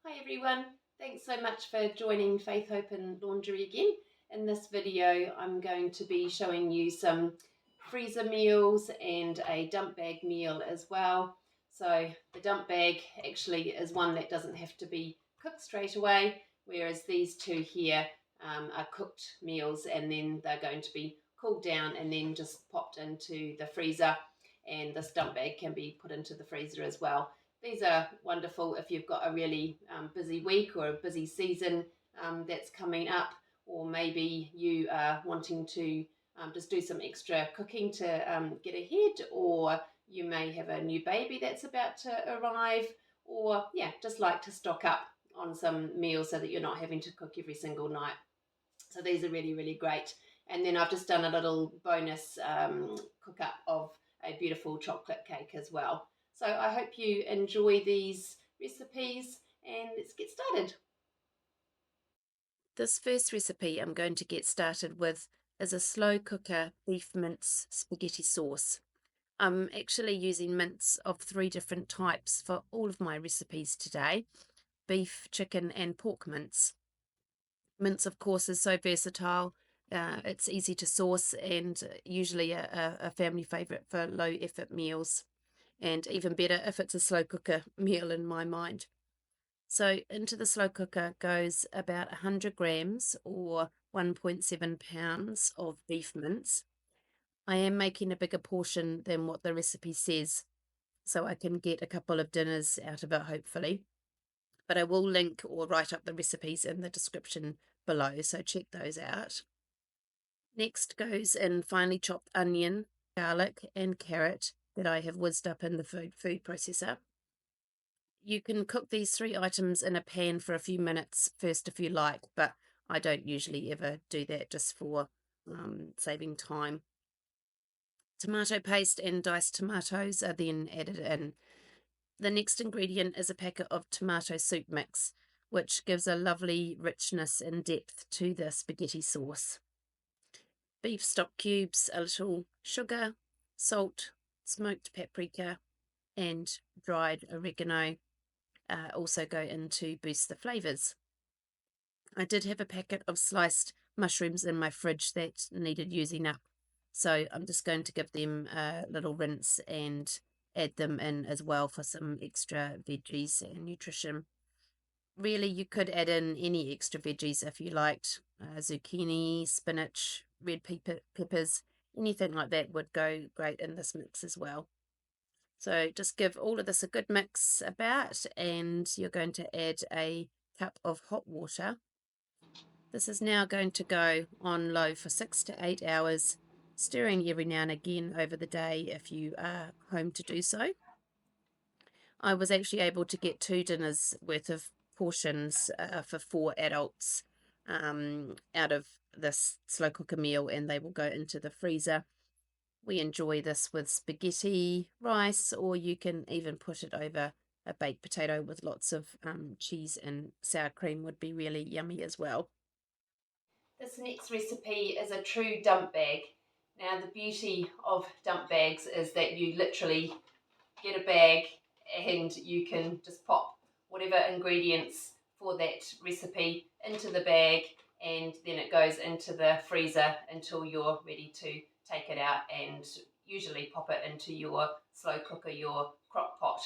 Hi everyone, thanks so much for joining Faith, Hope and Laundry again. In this video I'm going to be showing you some freezer meals and a dump bag meal as well. So the dump bag actually is one that doesn't have to be cooked straight away, whereas these two here are cooked meals and then they're going to be cooled down and then just popped into the freezer, and this dump bag can be put into the freezer as well. These are wonderful if you've got a really busy week or a busy season that's coming up, or maybe you are wanting to just do some extra cooking to get ahead, or you may have a new baby that's about to arrive, or just like to stock up on some meals so that you're not having to cook every single night. So these are really, really great. And then I've just done a little bonus cook up of a beautiful chocolate cake as well. So I hope you enjoy these recipes, and let's get started. This first recipe I'm going to get started with is a slow cooker beef mince spaghetti sauce. I'm actually using mince of 3 different types for all of my recipes today: beef, chicken and pork mince. Mince, of course, is so versatile. It's easy to source and usually a family favourite for low effort meals, and even better if it's a slow cooker meal in my mind. So into the slow cooker goes about 100 grams or 1.7 pounds of beef mince. I am making a bigger portion than what the recipe says, so I can get a couple of dinners out of it hopefully. But I will link or write up the recipes in the description below, so check those out. Next goes in finely chopped onion, garlic and carrot that I have whizzed up in the food processor. You can cook these 3 items in a pan for a few minutes first if you like, but I don't usually ever do that, just for saving time. Tomato paste and diced tomatoes are then added in. The next ingredient is a packet of tomato soup mix, which gives a lovely richness and depth to the spaghetti sauce. Beef stock cubes, a little sugar, salt, smoked paprika and dried oregano also go in to boost the flavours. I did have a packet of sliced mushrooms in my fridge that needed using up, so I'm just going to give them a little rinse and add them in as well for some extra veggies and nutrition. Really, you could add in any extra veggies if you liked. Zucchini, spinach, red peppers, anything like that would go great in this mix as well. So just give all of this a good mix about, and you're going to add a cup of hot water. This is now going to go on low for 6 to 8 hours, stirring every now and again over the day if you are home to do so. I was actually able to get 2 dinners worth of portions for 4 adults out of this slow cooker meal, and they will go into the freezer. We enjoy this with spaghetti, rice, or you can even put it over a baked potato with lots of cheese and sour cream would be really yummy as well. This next recipe is a true dump bag. Now the beauty of dump bags is that you literally get a bag and you can just pop whatever ingredients for that recipe into the bag, and then it goes into the freezer until you're ready to take it out and usually pop it into your slow cooker, your crock pot.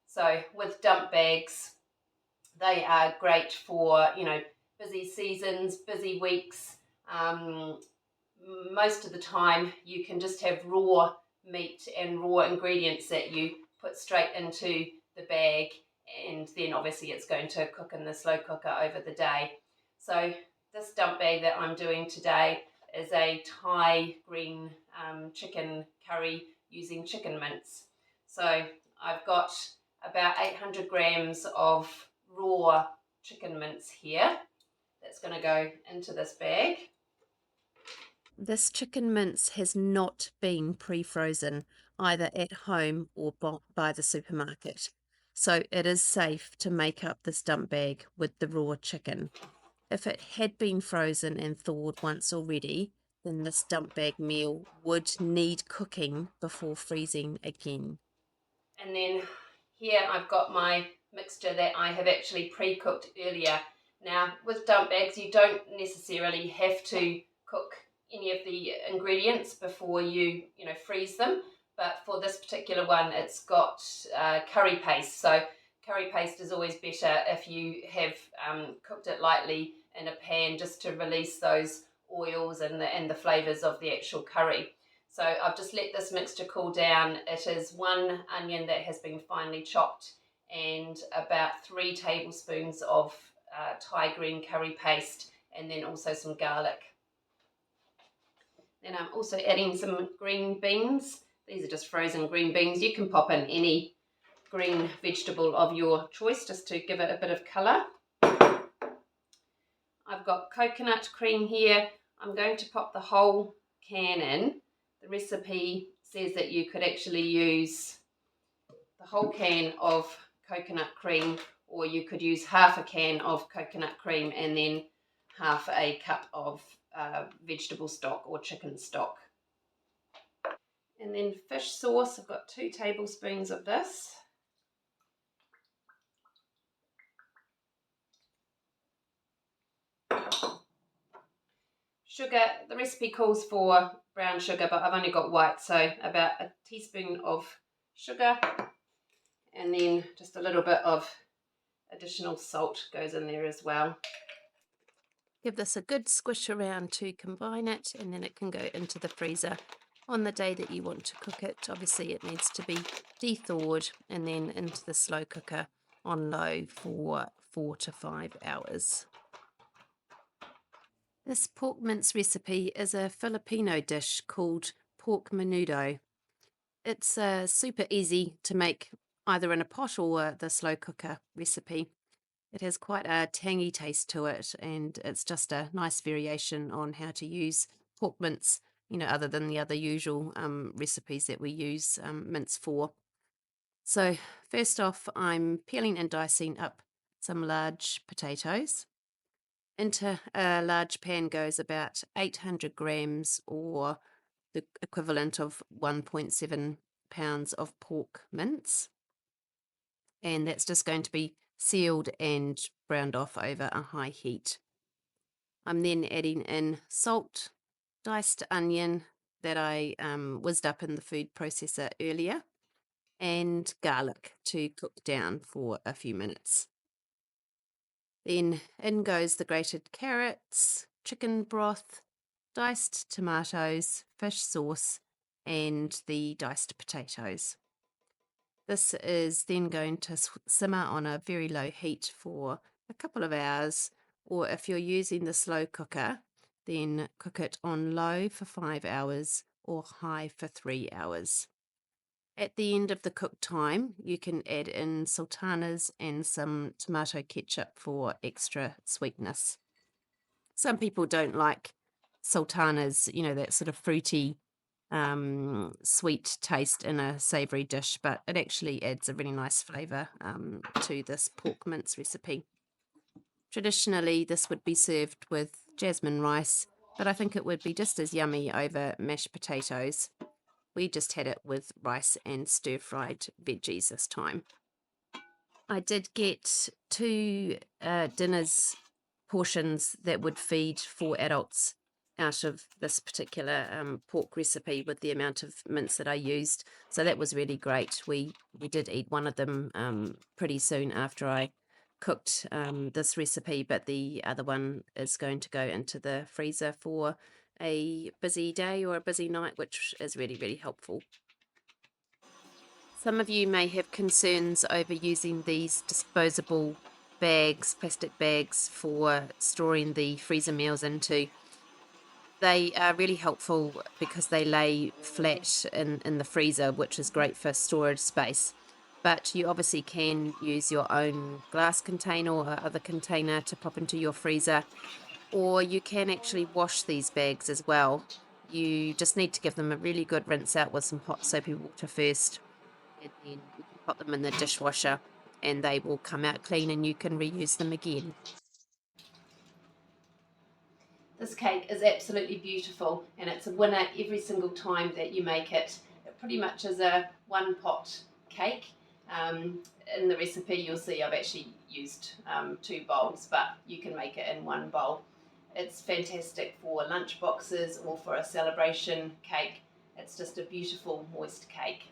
So with dump bags, they are great for, busy seasons, busy weeks. Most of the time you can just have raw meat and raw ingredients that you put straight into the bag, and then obviously it's going to cook in the slow cooker over the day. So this dump bag that I'm doing today is a Thai green chicken curry using chicken mince. So I've got about 800 grams of raw chicken mince here that's going to go into this bag. This chicken mince has not been pre-frozen either at home or by the supermarket, so it is safe to make up this dump bag with the raw chicken. If it had been frozen and thawed once already, then this dump bag meal would need cooking before freezing again. And then here I've got my mixture that I have actually pre-cooked earlier. Now, with dump bags, you don't necessarily have to cook any of the ingredients before you freeze them, but for this particular one, it's got curry paste. So curry paste is always better if you have cooked it lightly in a pan, just to release those oils and the flavours of the actual curry. So I've just let this mixture cool down. It is 1 onion that has been finely chopped and about 3 tablespoons of Thai green curry paste, and then also some garlic. Then I'm also adding some green beans. These are just frozen green beans. You can pop in any green vegetable of your choice just to give it a bit of colour. I've got coconut cream here. I'm going to pop the whole can in. The recipe says that you could actually use the whole can of coconut cream, or you could use half a can of coconut cream and then half a cup of vegetable stock or chicken stock. And then fish sauce, I've got 2 tablespoons of this. Sugar, the recipe calls for brown sugar, but I've only got white, so about a teaspoon of sugar, and then just a little bit of additional salt goes in there as well. Give this a good squish around to combine it, and then it can go into the freezer on the day that you want to cook it. Obviously it needs to be de-thawed and then into the slow cooker on low for 4 to 5 hours. This pork mince recipe is a Filipino dish called pork menudo. It's super easy to make either in a pot or the slow cooker recipe. It has quite a tangy taste to it, and it's just a nice variation on how to use pork mince, other than the other usual recipes that we use mince for. So first off, I'm peeling and dicing up some large potatoes. Into a large pan goes about 800 grams, or the equivalent of 1.7 pounds of pork mince. And that's just going to be sealed and browned off over a high heat. I'm then adding in salt, diced onion that I whizzed up in the food processor earlier, and garlic to cook down for a few minutes. Then in goes the grated carrots, chicken broth, diced tomatoes, fish sauce, and the diced potatoes. This is then going to simmer on a very low heat for a couple of hours, or if you're using the slow cooker, then cook it on low for 5 hours or high for 3 hours. At the end of the cook time, you can add in sultanas and some tomato ketchup for extra sweetness. Some people don't like sultanas, that sort of fruity, sweet taste in a savoury dish, but it actually adds a really nice flavour to this pork mince recipe. Traditionally, this would be served with jasmine rice, but I think it would be just as yummy over mashed potatoes. We just had it with rice and stir-fried veggies this time. I did get 2 dinners portions that would feed 4 adults out of this particular pork recipe with the amount of mince that I used. So that was really great. We did eat one of them pretty soon after I cooked this recipe, but the other one is going to go into the freezer for a busy day or a busy night, which is really, really helpful. Some of you may have concerns over using these disposable bags, plastic bags, for storing the freezer meals into. They are really helpful because they lay flat in the freezer, which is great for storage space. But you obviously can use your own glass container or other container to pop into your freezer, or you can actually wash these bags as well. You just need to give them a really good rinse out with some hot soapy water first, and then you can pop them in the dishwasher and they will come out clean and you can reuse them again. This cake is absolutely beautiful, and it's a winner every single time that you make it. It pretty much is a one pot cake. In the recipe, you'll see I've actually used 2 bowls, but you can make it in 1 bowl. It's fantastic for lunch boxes or for a celebration cake. It's just a beautiful moist cake.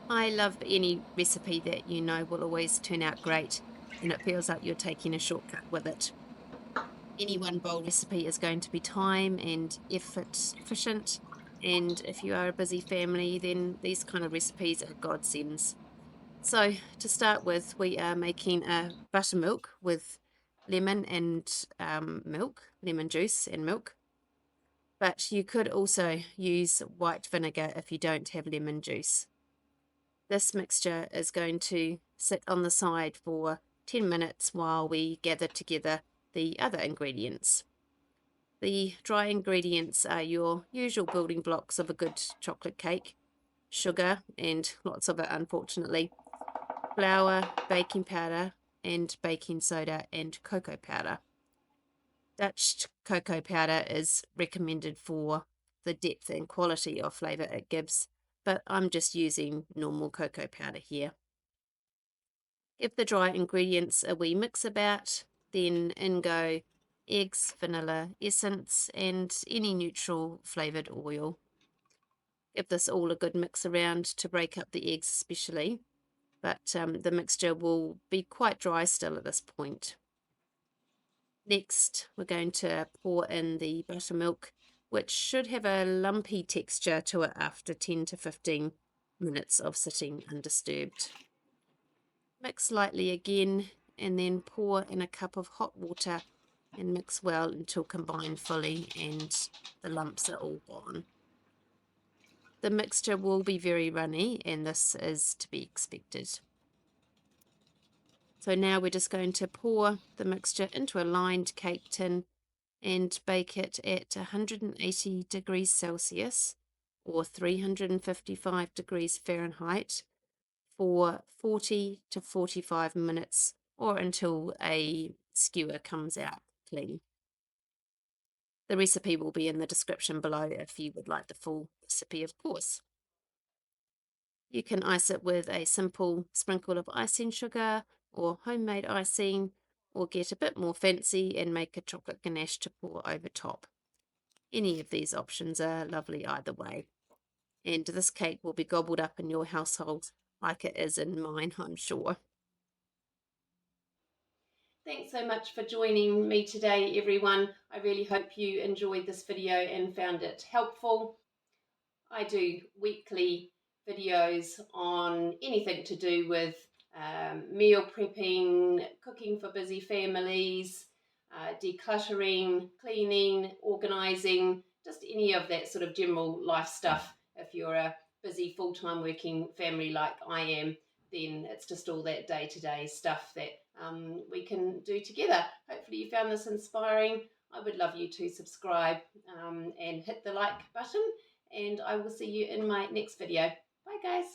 I love any recipe that you know will always turn out great and it feels like you're taking a shortcut with it. Any 1 bowl recipe is going to be time and effort efficient, and if you are a busy family, then these kind of recipes are godsends. So to start with, we are making a buttermilk with lemon and lemon juice and milk. But you could also use white vinegar if you don't have lemon juice. This mixture is going to sit on the side for 10 minutes while we gather together the other ingredients. The dry ingredients are your usual building blocks of a good chocolate cake: sugar, and lots of it unfortunately, flour, baking powder, and baking soda, and cocoa powder. Dutch cocoa powder is recommended for the depth and quality of flavour it gives, but I'm just using normal cocoa powder here. Give the dry ingredients a wee mix about, then in go eggs, vanilla essence, and any neutral flavoured oil. Give this all a good mix around to break up the eggs especially, but the mixture will be quite dry still at this point. Next, we're going to pour in the buttermilk, which should have a lumpy texture to it after 10 to 15 minutes of sitting undisturbed. Mix lightly again and then pour in a cup of hot water and mix well until combined fully and the lumps are all gone. The mixture will be very runny, and this is to be expected. So now we're just going to pour the mixture into a lined cake tin and bake it at 180 degrees Celsius or 355 degrees Fahrenheit for 40 to 45 minutes or until a skewer comes out clean. The recipe will be in the description below if you would like the full recipe, of course. You can ice it with a simple sprinkle of icing sugar or homemade icing, or get a bit more fancy and make a chocolate ganache to pour over top. Any of these options are lovely either way. And this cake will be gobbled up in your household like it is in mine, I'm sure. Thanks so much for joining me today, everyone. I really hope you enjoyed this video and found it helpful. I do weekly videos on anything to do with meal prepping, cooking for busy families, decluttering, cleaning, organising, just any of that sort of general life stuff. If you're a busy full-time working family like I am, then it's just all that day-to-day stuff that we can do together. Hopefully you found this inspiring. I would love you to subscribe and hit the like button, and I will see you in my next video. Bye guys.